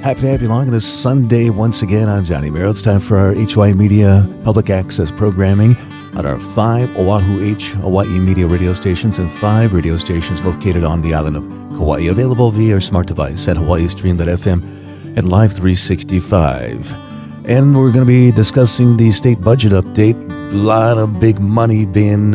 Happy to have you along on this Sunday once again. I'm Johnny Merrill. It's time for our HY Media public access programming on our 5 Oahu Hawaii Media radio stations and 5 radio stations located on the island of Kauai, available via your smart device at hawaiistream.fm and Live 365. And we're going to be discussing the state budget update. A lot of big money being,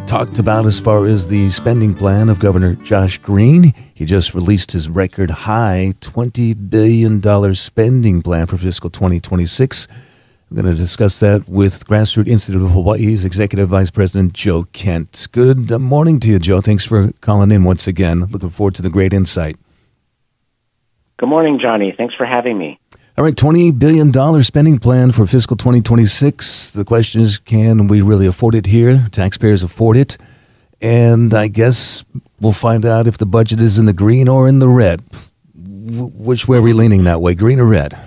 talked about as far as the spending plan of Governor Josh Green. He just released his record high $20 billion spending plan for fiscal 2026. I'm going to discuss that with Grassroots Institute of Hawaii's Executive Vice President Joe Kent. Good morning to you, Joe. Thanks for calling in once again. Looking forward to the great insight. Good morning, Johnny. Thanks for having me. All right, $20 billion spending plan for fiscal 2026. The question is, can we really afford it here? Taxpayers afford it? And I guess we'll find out if the budget is in the green or in the red. Which way are we leaning that way, green or red?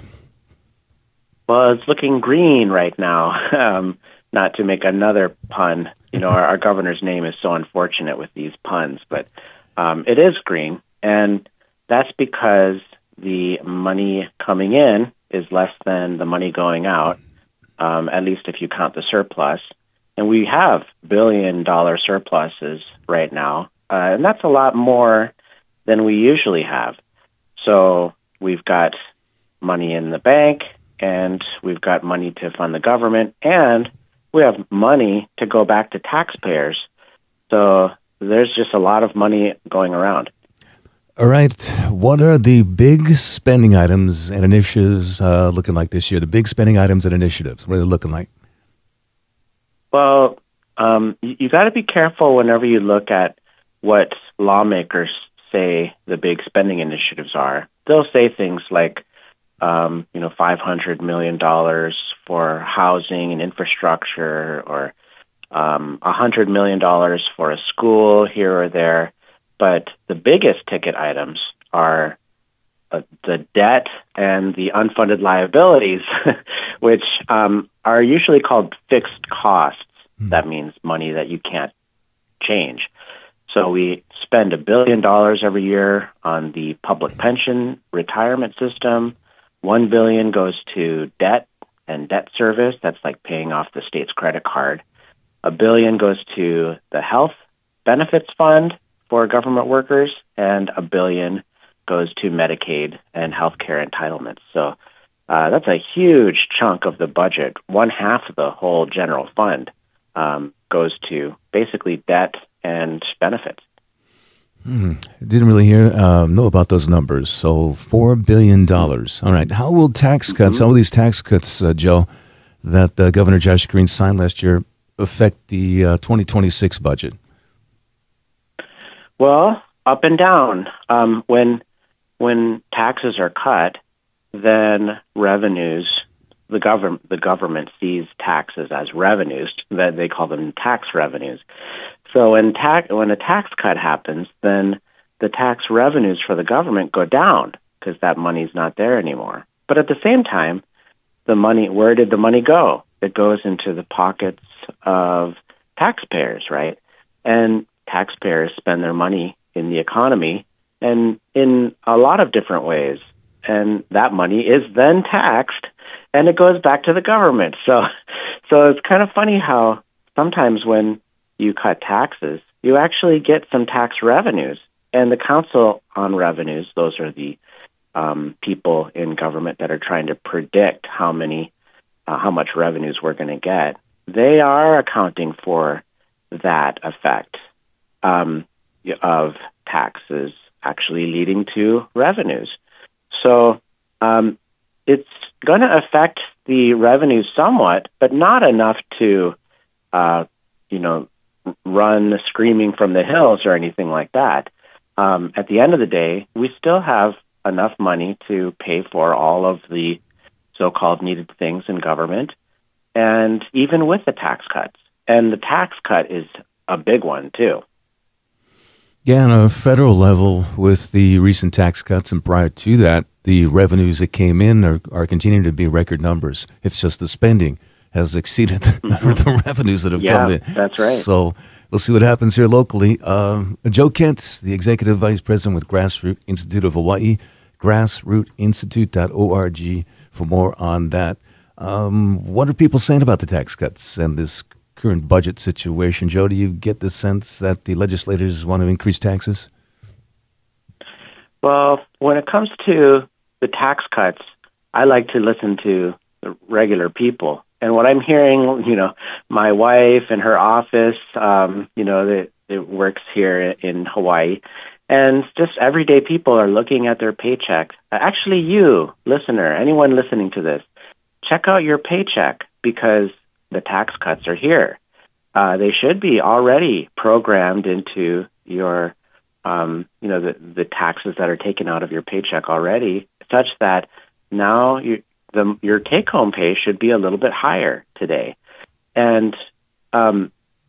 Well, it's looking green right now. Not to make another pun. You know, our governor's name is so unfortunate with these puns, but it is green. And that's because the money coming in is less than the money going out, at least if you count the surplus. And we have billion-dollar surpluses right now, and that's a lot more than we usually have. So we've got money in the bank, and we've got money to fund the government, and we have money to go back to taxpayers. So there's just a lot of money going around. All right. What are the big spending items and initiatives looking like this year? The big spending items and initiatives, what are they looking like? Well, you got to be careful whenever you look at what lawmakers say the big spending initiatives are. They'll say things like, $500 million for housing and infrastructure, or $100 million for a school here or there. But the biggest ticket items are the debt and the unfunded liabilities, which are usually called fixed costs. That means money that you can't change. So we spend $1 billion every year on the public pension retirement system. $1 billion goes to debt and debt service. That's like paying off the state's credit card. $1 billion goes to the health benefits fund for government workers, and $1 billion goes to Medicaid and healthcare entitlements. So that's a huge chunk of the budget. 1/2 of the whole general fund goes to basically debt and benefits. Didn't really know about those numbers. So $4 billion. All right. How will tax cuts, some of these tax cuts, Joe, that Governor Josh Green signed last year affect the 2026 budget? Well, up and down. When taxes are cut, then revenues, the government sees taxes as revenues. That they call them tax revenues. So when a tax cut happens, then the tax revenues for the government go down because that money's not there anymore. But at the same time, where did the money go? It goes into the pockets of taxpayers, right? And taxpayers spend their money in the economy and in a lot of different ways. And that money is then taxed, and it goes back to the government. So it's kind of funny how sometimes when you cut taxes, you actually get some tax revenues. And the Council on Revenues, those are the people in government that are trying to predict how much revenues we're going to get, they are accounting for that effect of taxes actually leading to revenues. So it's going to affect the revenues somewhat, but not enough to, run screaming from the hills or anything like that. At the end of the day, we still have enough money to pay for all of the so-called needed things in government, and even with the tax cuts. And the tax cut is a big one, too. Yeah, on a federal level, with the recent tax cuts and prior to that, the revenues that came in are continuing to be record numbers. It's just the spending has exceeded the revenues that have come in. Yeah, that's right. So we'll see what happens here locally. Joe Kent, the Executive Vice President with Grassroots Institute of Hawaii. grassrootinstitute.org for more on that. What are people saying about the tax cuts and this current budget situation? Joe, do you get the sense that the legislators want to increase taxes? Well, when it comes to the tax cuts, I like to listen to the regular people. And what I'm hearing, my wife and her office, that it works here in Hawaii, and just everyday people are looking at their paycheck. Actually, you, listener, anyone listening to this, check out your paycheck because the tax cuts are here. They should be already programmed into your, the taxes that are taken out of your paycheck already, such that now your take-home pay should be a little bit higher today. And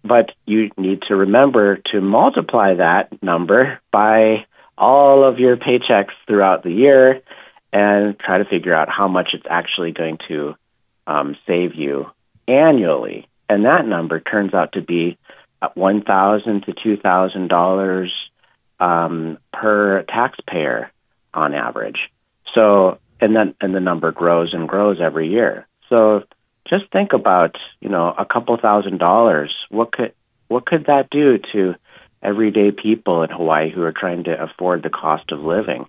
but you need to remember to multiply that number by all of your paychecks throughout the year and try to figure out how much it's actually going to save you annually. And that number turns out to be $1,000 to $2,000 per taxpayer on average. So, and the number grows and grows every year. So just think about, a couple $1,000. What could that do to everyday people in Hawaii who are trying to afford the cost of living?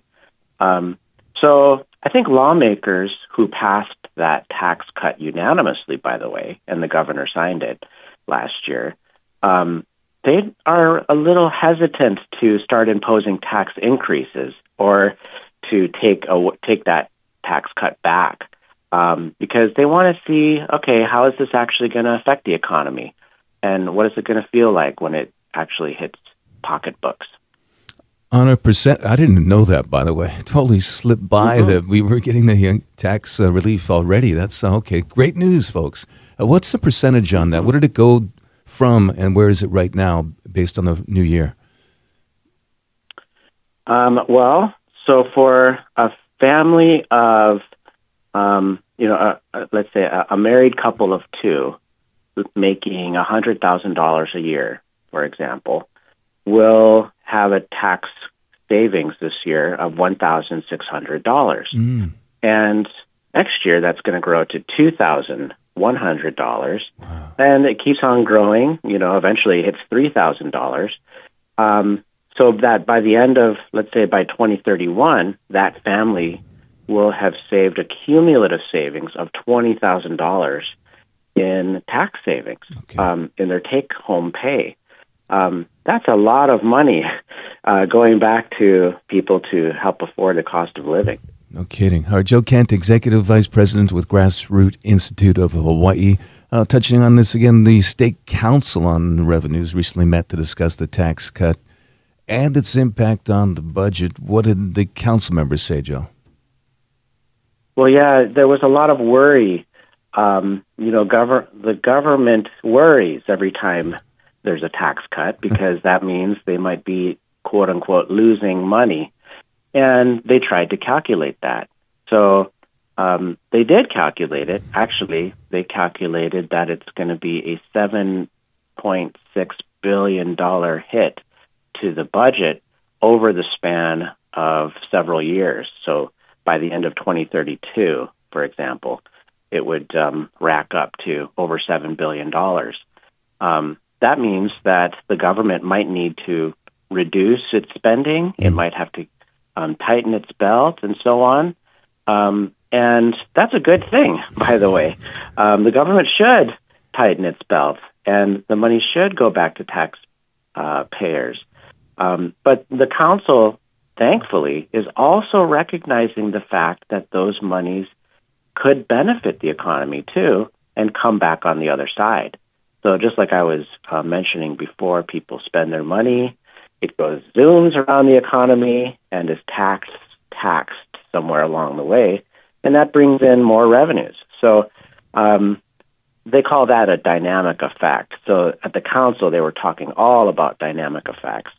So I think lawmakers who passed that tax cut unanimously, by the way, and the governor signed it last year, they are a little hesitant to start imposing tax increases or to take that tax cut back. Because they want to see, okay, how is this actually going to affect the economy? And what is it going to feel like when it actually hits pocketbooks? On a percent, I didn't know that, by the way. It totally slipped by that we were getting the tax relief already. That's okay. Great news, folks. What's the percentage on that? What did it go from, and where is it right now based on the new year? So for a family of let's say a married couple of two making $100,000 a year, for example, will have a tax savings this year of $1,600. And next year, that's going to grow to $2,100. Wow. And it keeps on growing, eventually it hits $3,000. So that by the end of, let's say by 2031, that family will have saved a cumulative savings of $20,000 in tax savings in their take-home pay. That's a lot of money going back to people to help afford the cost of living. No kidding. All right, Joe Kent, Executive Vice President with Grassroots Institute of Hawaii. Touching on this again, the State Council on Revenues recently met to discuss the tax cut and its impact on the budget. What did the council members say, Joe? Well, yeah, there was a lot of worry. The government worries every time there's a tax cut because that means they might be, quote unquote, losing money. And they tried to calculate that. So they did calculate it. Actually, they calculated that it's going to be a $7.6 billion hit to the budget over the span of several years. So by the end of 2032, for example, it would rack up to over $7 billion. That means that the government might need to reduce its spending. It might have to tighten its belt and so on. And that's a good thing, by the way. The government should tighten its belt, and the money should go back to taxpayers. But the council, thankfully, is also recognizing the fact that those monies could benefit the economy, too, and come back on the other side. So just like I was mentioning before, people spend their money, it goes zooms around the economy and is taxed somewhere along the way, and that brings in more revenues. So they call that a dynamic effect. So at the council, they were talking all about dynamic effects.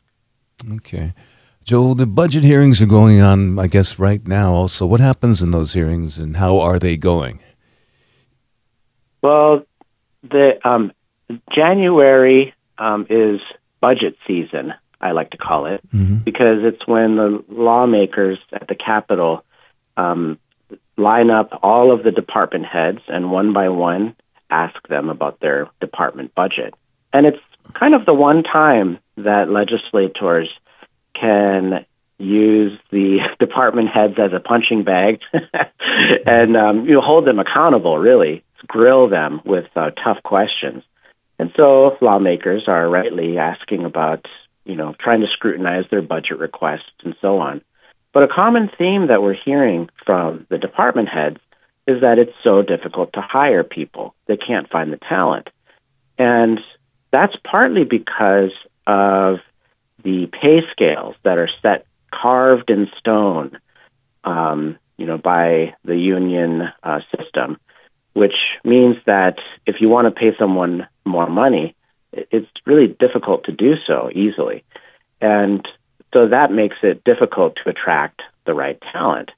Okay. Joel, the budget hearings are going on, I guess, right now also. What happens in those hearings, and how are they going? Well, the January is budget season I like to call it, because it's when the lawmakers at the Capitol line up all of the department heads and one by one ask them about their department budget. And it's kind of the one time that legislators can use the department heads as a punching bag and hold them accountable, really, grill them with tough questions. And so lawmakers are rightly asking about, trying to scrutinize their budget requests and so on. But a common theme that we're hearing from the department heads is that it's so difficult to hire people. They can't find the talent. And that's partly because of the pay scales that are set, carved in stone, by the union system, which means that if you want to pay someone more money, it's really difficult to do so easily. And so that makes it difficult to attract the right talent.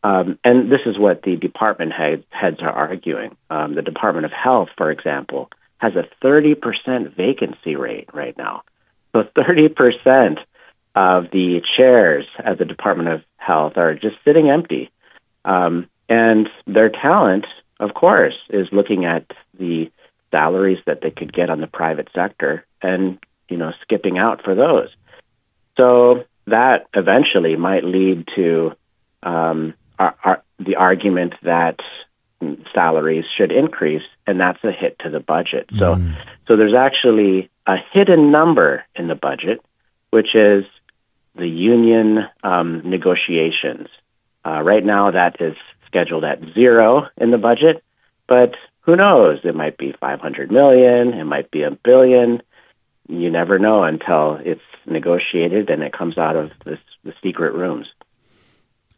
And this is what the department heads are arguing. The Department of Health, for example, has a 30% vacancy rate right now. So 30% of the chairs at the Department of Health are just sitting empty. And their talent, of course, is looking at the salaries that they could get on the private sector and, skipping out for those. So that eventually might lead to the argument that salaries should increase, and that's a hit to the budget. So there's actually a hidden number in the budget, which is the union negotiations. Right now, that is scheduled at zero in the budget, but who knows? It might be $500 million. It might be $1 billion. You never know until it's negotiated and it comes out of the secret rooms.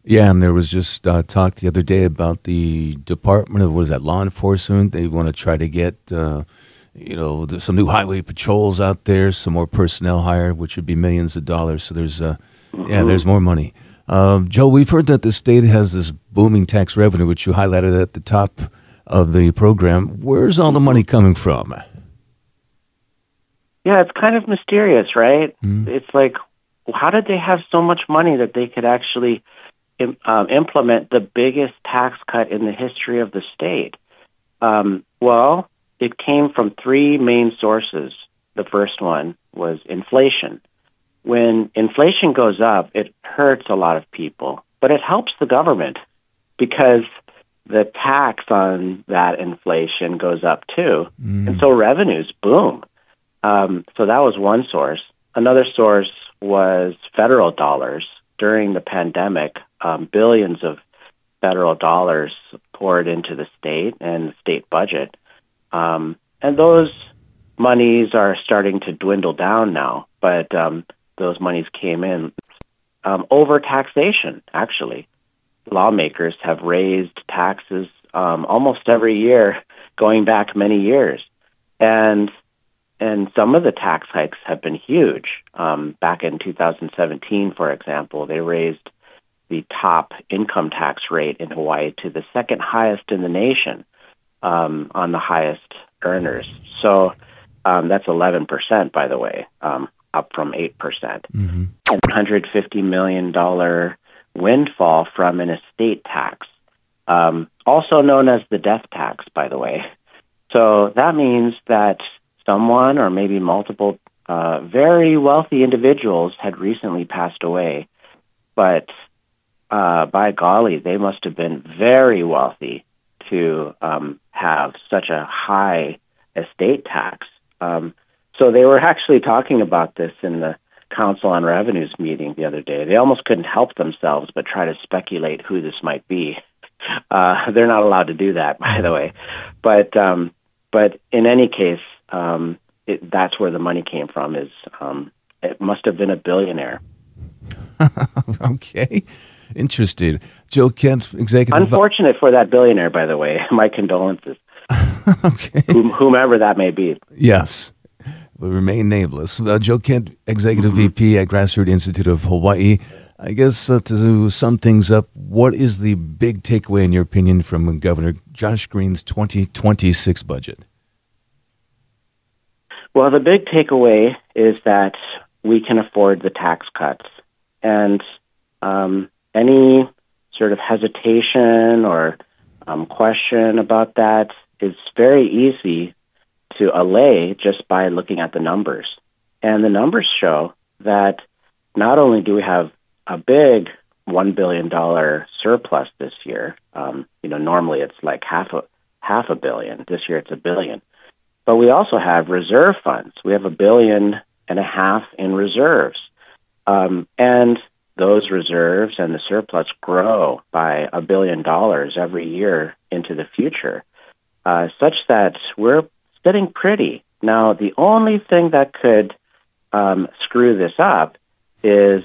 Yeah, and there was just talk the other day about the Department of, law enforcement. They want to try to get, there's some new highway patrols out there, some more personnel hired, which would be millions of dollars. So there's, there's more money. Joe, we've heard that the state has this booming tax revenue, which you highlighted at the top of the program. Where's all the money coming from? Yeah, it's kind of mysterious, right? It's like, how did they have so much money that they could actually implement the biggest tax cut in the history of the state? Well, it came from three main sources. The first one was inflation. When inflation goes up, it hurts a lot of people, but it helps the government because the tax on that inflation goes up too. And so revenues boom. So that was one source. Another source was federal dollars. During the pandemic, billions of federal dollars poured into the state and the state budget. And those monies are starting to dwindle down now, but those monies came in over taxation, actually. Lawmakers have raised taxes almost every year, going back many years. And some of the tax hikes have been huge. Back in 2017, for example, they raised the top income tax rate in Hawaii to the second highest in the nation on the highest earners. So that's 11%, by the way, up from 8%. And $150 million windfall from an estate tax, also known as the death tax, by the way. So that means that someone or maybe multiple very wealthy individuals had recently passed away, but by golly, they must have been very wealthy to have such a high estate tax. So they were actually talking about this in the Council on Revenues meeting the other day. They almost couldn't help themselves but try to speculate who this might be. They're not allowed to do that, by the way. But in any case, that's where the money came from. It must have been a billionaire. Okay. Interesting. Joe Kent, executive... Unfortunate for that billionaire, by the way. My condolences. Okay. Whomever that may be. Yes. Will remain nameless. Joe Kent, Executive VP at Grassroots Institute of Hawaii. I guess to sum things up, what is the big takeaway, in your opinion, from Governor Josh Green's 2026 budget? Well, the big takeaway is that we can afford the tax cuts. And any sort of hesitation or question about that is very easy to allay just by looking at the numbers. And the numbers show that not only do we have a big $1 billion surplus this year, normally it's like half a billion. This year it's $1 billion. But we also have reserve funds. We have $1.5 billion in reserves. And those reserves and the surplus grow by $1 billion every year into the future, such that we're sitting pretty. Now, the only thing that could screw this up is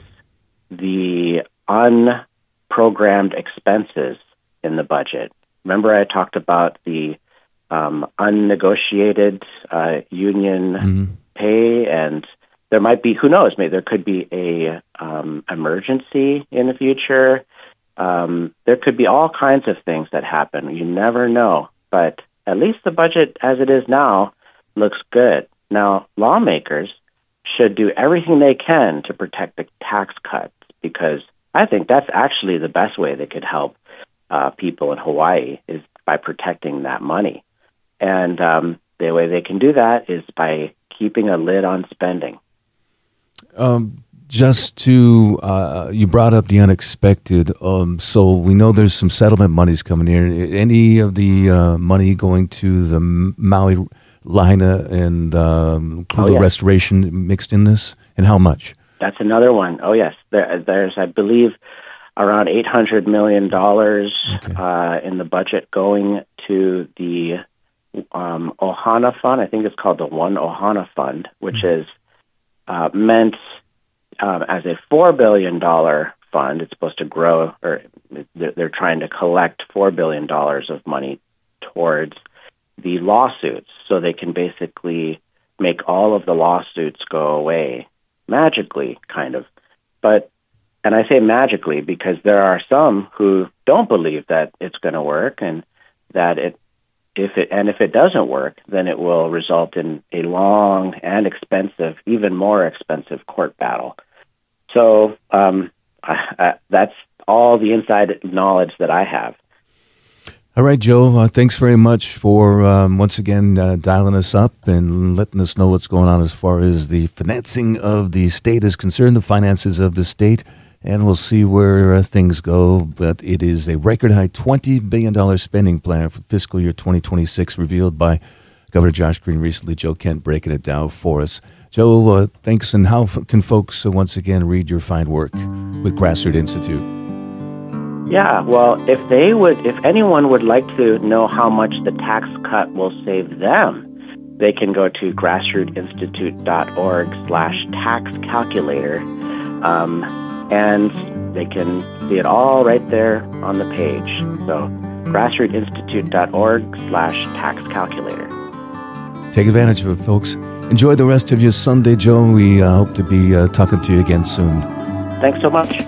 the unprogrammed expenses in the budget. Remember I talked about the unnegotiated union pay, and there might be, who knows, maybe there could be a emergency in the future. There could be all kinds of things that happen. You never know. But at least the budget as it is now looks good. Now, lawmakers should do everything they can to protect the tax cuts, because I think that's actually the best way they could help people in Hawaii is by protecting that money. And the way they can do that is by keeping a lid on spending. Just to, you brought up the unexpected. So we know there's some settlement monies coming in. Any of the money going to the Maui Lahaina and Kula restoration mixed in this? And how much? That's another one. Oh, yes. There's, I believe, around $800 million in the budget going to the Ohana Fund. I think it's called the One Ohana Fund, which is meant as a $4 billion fund. It's supposed to grow, or they're trying to collect $4 billion of money towards the lawsuits, so they can basically make all of the lawsuits go away magically, kind of. And I say magically because there are some who don't believe that it's going to work, and that if it doesn't work, then it will result in a long and expensive, even more expensive court battle. So that's all the inside knowledge that I have. All right, Joe, thanks very much for once again dialing us up and letting us know what's going on as far as the financing of the state is concerned, the finances of the state, and we'll see where things go. But it is a record-high $20 billion spending plan for fiscal year 2026 revealed by Governor Josh Green recently. Joe Kent breaking it down for us. Joe, thanks, and how can folks once again read your fine work with Grassroots Institute? Yeah, well, if anyone would like to know how much the tax cut will save them, they can go to grassrootsinstitute.org/tax calculator, and they can see it all right there on the page. So grassrootsinstitute.org/tax calculator. Take advantage of it, folks. Enjoy the rest of your Sunday, Joe. We hope to be talking to you again soon. Thanks so much.